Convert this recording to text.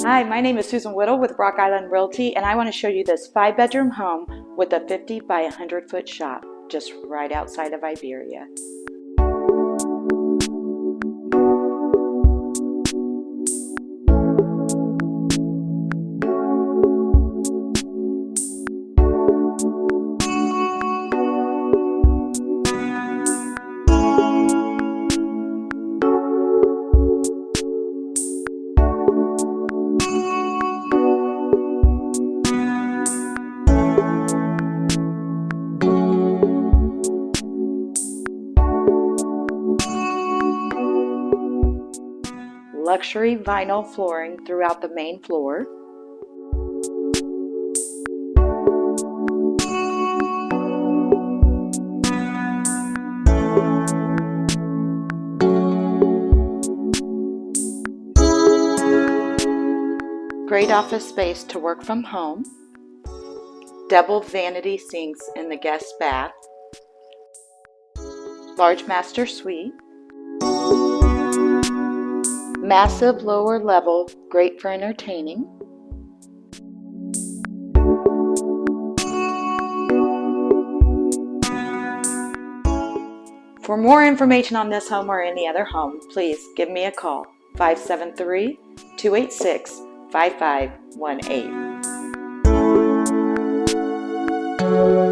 Hi, my name is Susan Whittle with Rock Island Realty, and I want to show you this 5-bedroom home with a 50 by 100 foot shop just right outside of Iberia. Luxury vinyl flooring throughout the main floor. Great office space to work from home. Double vanity sinks in the guest bath. Large master suite. Massive lower level, great for entertaining. For more information on this home or any other home, please give me a call, 573-286-5518.